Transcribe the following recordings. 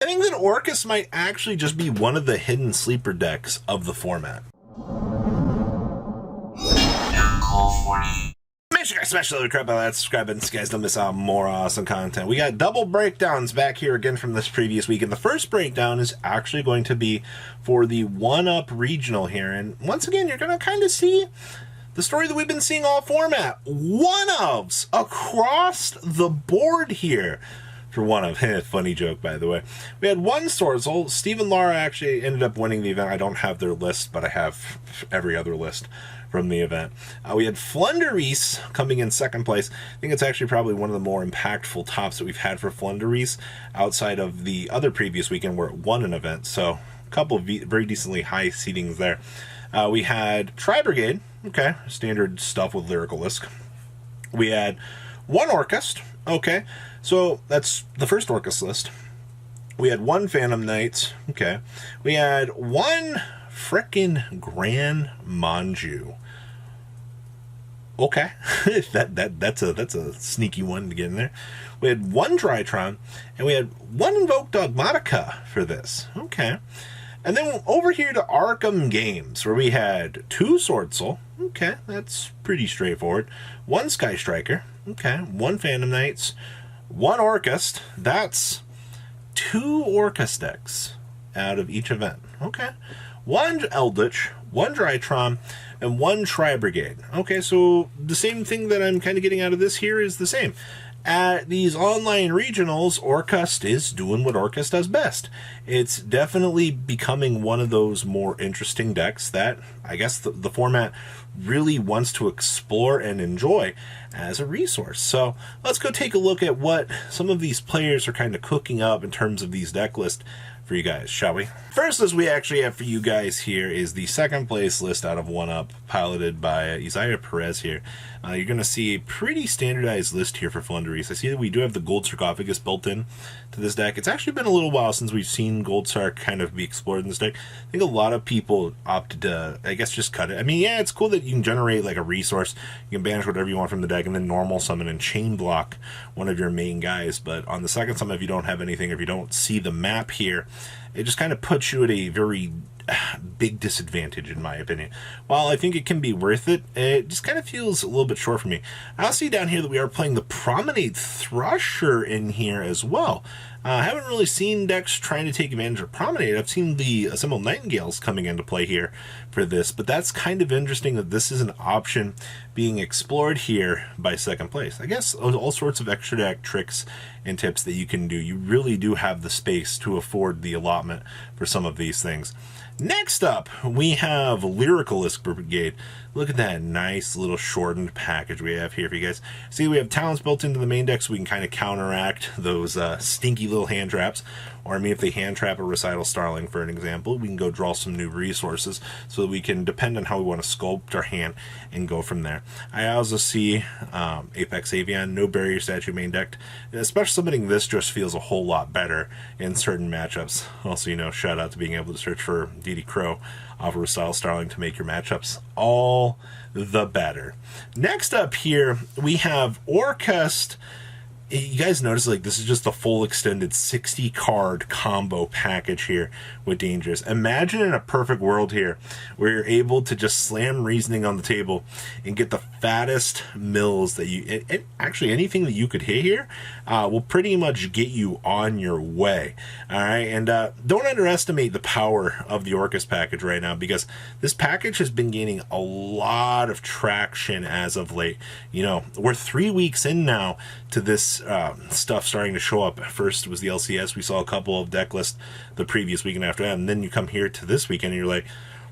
I think that Orcust might actually just be one of the hidden sleeper decks of the format. Make sure you guys smash the other crap out of that, subscribe button so you guys don't miss out on more awesome content. We got double breakdowns back here again from this previous week, and the first breakdown is actually going to be for the 1-Up Regional here, and once again, you're going to kind of see the story that we've been seeing all format. 1-Ups across the board here. For 1-Up. Funny joke, by the way. We had one Sorzel. Steve and Laura actually ended up winning the event. I don't have their list, but I have every other list from the event. We had Flundereese coming in second place. I think it's actually probably one of the more impactful tops that we've had for Flundereese outside of the other previous weekend where it won an event. So a couple of very decently high seedings there. We had Tri-Brigade. Okay, standard stuff with Lyrical Lisk. We had one Orcust. Okay, so that's the first Orcust list. We had one Phantom Knights. Okay, we had one frickin' Grand Manju. Okay, that's a sneaky one to get in there. We had one Drytron, and we had one Invoke Dogmatica for this. Okay, and then over here to Arkam Games, where we had two Swordsoul. Okay, that's pretty straightforward. One Sky Striker. Okay, one Phantom Knights. One Orcust. That's two Orcust decks out of each event. Okay. One Eldritch, one Drytron, and one Tri-Brigade. Okay, so the same thing that I'm kind of getting out of this here is the same. At these online regionals, Orcust is doing what Orcust does best. It's definitely becoming one of those more interesting decks that I guess the format really wants to explore and enjoy as a resource. So let's go take a look at what some of these players are kind of cooking up in terms of these deck lists for you guys, shall we? First list we actually have for you guys here is the second place list out of 1-Up, piloted by Isaiah PEREZ here. You're going to see a pretty standardized list here for Flundereese. I see that we do have the Gold Sarcophagus built in to this deck. It's actually been a little while since we've seen Gold Sarc kind of be explored in this deck. I think a lot of people opted to, I guess, just cut it. I mean, yeah, it's cool that you can generate like a resource. You can banish whatever you want from the deck and then normal summon and chain block one of your main guys. But on the second summon, if you don't have anything, or if you don't see the map here, it just kind of puts you at a very big disadvantage, in my opinion. While I think it can be worth it, it just kind of feels a little bit short for me. I'll see down here that we are playing the Promenade Thrusher in here as well. I haven't really seen decks trying to take advantage of Promenade. I've seen the Assembled Nightingales coming into play here for this, but that's kind of interesting that this is an option being explored here by second place. I guess all sorts of extra deck tricks and tips that you can do. You really do have the space to afford the allotment for some of these things. Next up, we have Lyrical Lisk Brigade. Look at that nice little shortened package we have here for you guys. See, we have talents built into the main deck so we can kind of counteract those stinky little hand traps. Or, I mean, if they hand trap a Recital Starling, for an example, we can go draw some new resources so that we can depend on how we want to sculpt our hand and go from there. I also see Apex Avian, no Barrier Statue main deck. Especially summoning this just feels a whole lot better in certain matchups. Also, you know, shout out to being able to search for DD Crow off of Recital Starling to make your matchups all the better. Next up here, we have Orcust. You guys notice, like, this is just the full extended 60 card combo package here with Dangerous. Imagine in a perfect world here where you're able to just slam Reasoning on the table and get the fattest mills that you, actually anything that you could hit here will pretty much get you on your way. All right, and don't underestimate the power of the Orcust package right now, because this package has been gaining a lot of traction as of late. You know, we're 3 weeks in now to this stuff starting to show up. First was the LCS. We saw a couple of deck lists the previous weekend after that, and then you come here to this weekend and you're like,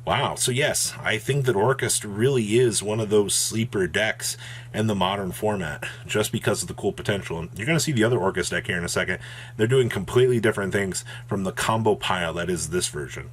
wow. So yes, I think that Orcust really is one of those sleeper decks in the modern format, just because of the cool potential. And you're going to see the other Orcust deck here in a second. They're doing completely different things from the combo pile that is this version.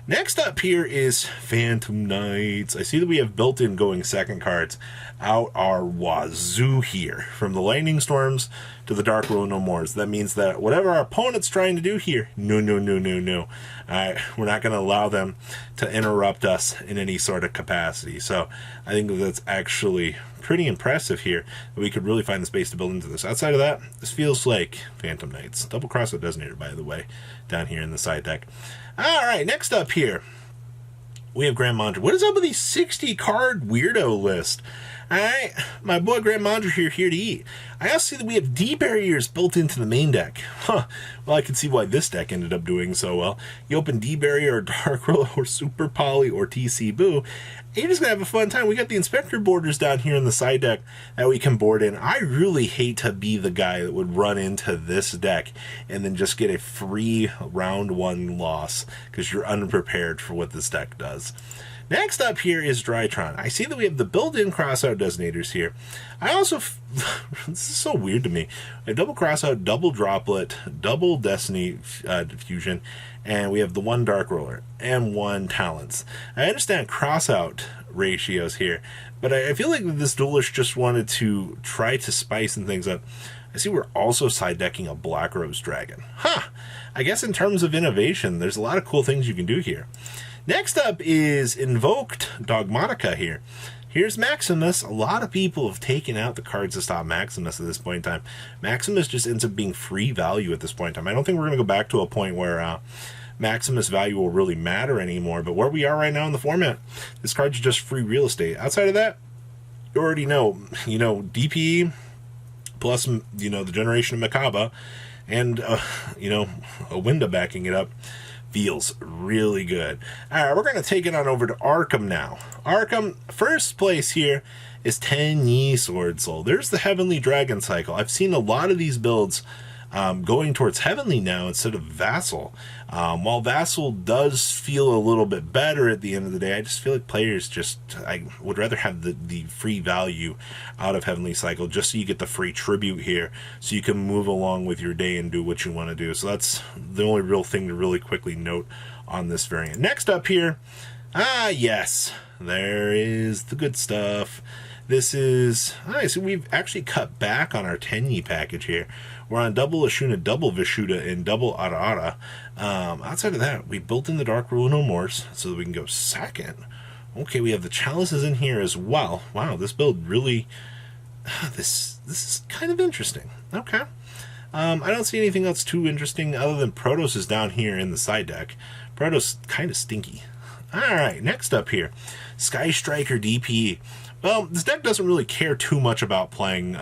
Next up here is Phantom Knights. I see that we have built-in going second cards out our wazoo here. From the Lightning Storms to the Dark World No Mores. That means that whatever our opponent's trying to do here, no. We're not going to allow them to interrupt us in any sort of capacity. So I think that's actually pretty impressive here that we could really find the space to build into this. Outside of that, this feels like Phantom Knights. Double Crossout Designator, by the way, down here in the side deck. All right, next up here, we have Grand Mantra. What is up with these 60 card weirdo list? All right, my boy Grand Mantra here to eat. I also see that we have D barriers built into the main deck. Huh. Well, I can see why this deck ended up doing so well. You open D barrier or Dark Roll or Super Poly or TC Boo, and you're just gonna have a fun time. We got the Inspector borders down here in the side deck that we can board in. I really hate to be the guy that would run into this deck and then just get a free round 1 loss because you're unprepared for what this deck does. Next up here is Drytron. I see that we have the built-in crossout designators here. I also, this is so weird to me. I have double crossout, double droplet, double destiny diffusion, and we have the 1 dark roller and 1 talents. I understand crossout ratios here, but I feel like this duelist just wanted to try to spice things up. I see we're also side decking a Black Rose Dragon. Huh! I guess in terms of innovation, there's a lot of cool things you can do here. Next up is Invoked Dogmatica here. Here's Maximus. A lot of people have taken out the cards to stop Maximus at this point in time. Maximus just ends up being free value at this point in time. I don't think we're going to go back to a point where Maximus value will really matter anymore, but where we are right now in the format, this card's just free real estate. Outside of that, you already know, DP plus, the generation of Makaba and, a window backing it up. Feels really good. All right, we're going to take it on over to Arkam now. Arkam, first place here is 10 Yi Sword Soul. There's the Heavenly Dragon cycle. I've seen a lot of these builds going towards Heavenly now instead of Vassal. While Vassal does feel a little bit better at the end of the day, I just feel like players I would rather have the free value out of Heavenly Cycle just so you get the free tribute here so you can move along with your day and do what you want to do. So that's the only real thing to really quickly note on this variant. Next up here, yes, there is the good stuff. This is, so we've actually cut back on our 10 Yi package here. We're on double Ashuna, double Vishuddha, and double Arara. Outside of that, we built in the Dark Rule No Mores so that we can go second. Okay, we have the Chalices in here as well. Wow, this build really, this is kind of interesting. Okay. I don't see anything else too interesting other than Protoss is down here in the side deck. Protoss kind of stinky. Alright, next up here, Sky Striker DPE. Well, this deck doesn't really care too much about playing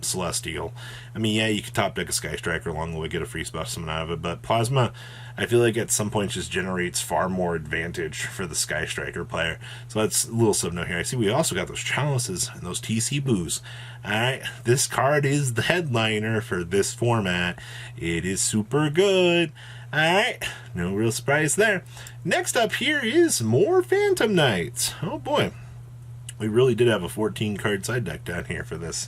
Celestial. I mean, yeah, you could top deck a Sky Striker along the way, get a free specimen out of it, but Plasma, I feel like at some point just generates far more advantage for the Sky Striker player. So that's a little sub-note here. I see we also got those Chalices and those TC Boos. Alright, this card is the headliner for this format. It is super good. Alright, no real surprise there. Next up here is more Phantom Knights. Oh boy. We really did have a 14 card side deck down here for this.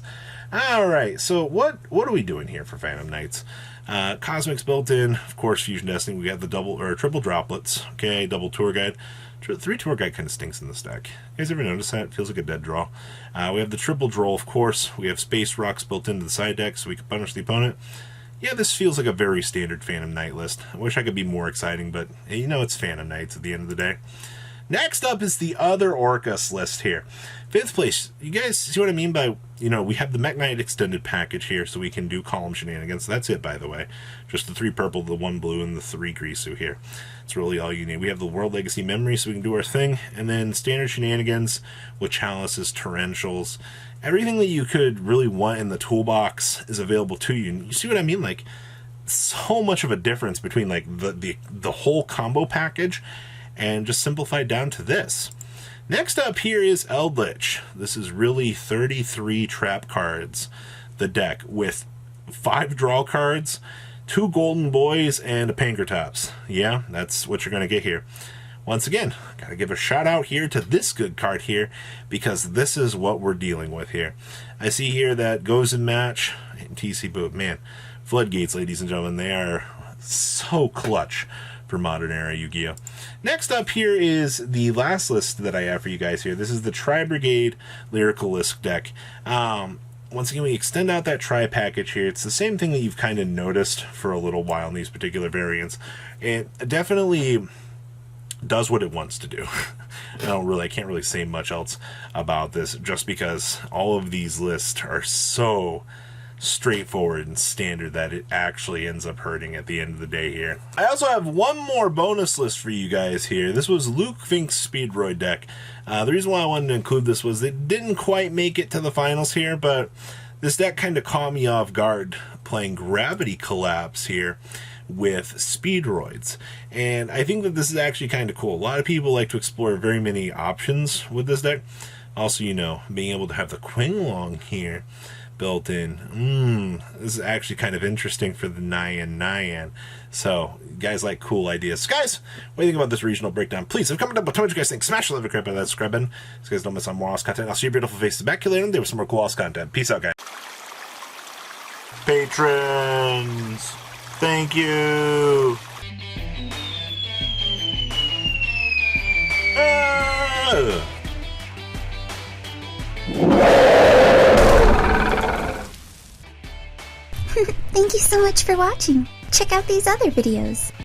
Alright, so what are we doing here for Phantom Knights? Cosmics built in, of course, Fusion Destiny. We got the double or triple droplets. Okay, double Tour Guide. 3 Tour Guide kind of stinks in this deck. You guys ever notice that? It feels like a dead draw. We have the triple draw, of course. We have Space Rocks built into the side deck so we can punish the opponent. Yeah, this feels like a very standard Phantom Knight list. I wish I could be more exciting, but it's Phantom Knights at the end of the day. Next up is the other Orcust list here. 5th place. You guys see what I mean by, we have the Mech Knight extended package here so we can do column shenanigans. That's it, by the way. Just the 3 purple, the 1 blue, and the 3 Grisu here. It's really all you need. We have the World Legacy Memory so we can do our thing. And then standard shenanigans with Chalices, Torrentials. Everything that you could really want in the toolbox is available to you. And you see what I mean? Like, so much of a difference between, like, the whole combo package and just simplified down to this. Next up here is Eldritch. This is really 33 trap cards, the deck, with 5 draw cards, 2 Golden Boys, and a Pankratops. Yeah, that's what you're going to get here. Once again, gotta give a shout out here to this good card here, because this is what we're dealing with here. I see here that Goes in Match, and TC Boot. Man, Floodgates, ladies and gentlemen, they are so clutch for modern era Yu-Gi-Oh! Next up here is the last list that I have for you guys here. This is the Tri-Brigade Lyrical List deck. Once again, we extend out that Tri package here. It's the same thing that you've kind of noticed for a little while in these particular variants. It definitely does what it wants to do. I can't really say much else about this, just because all of these lists are so straightforward and standard that it actually ends up hurting at the end of the day here. I also have one more bonus list for you guys here. This was Luke Fink's Speedroid deck. The reason why I wanted to include this was it didn't quite make it to the finals here, but this deck kind of caught me off guard playing Gravity Collapse here with Speedroids, and I think that this is actually kind of cool. A lot of people like to explore very many options with this deck. Also, you know, being able to have the Quinglong here built in. This is actually kind of interesting for the Nyan. So, you guys like cool ideas. Guys, what do you think about this regional breakdown? Please, if you comment down below what you guys think. Smash the like button, that subscribe button, so you guys don't miss on more awesome content. I'll see your beautiful faces back later, and there was some more cool awesome content. Peace out, guys. Patrons, thank you. Thank you so much for watching. Check out these other videos.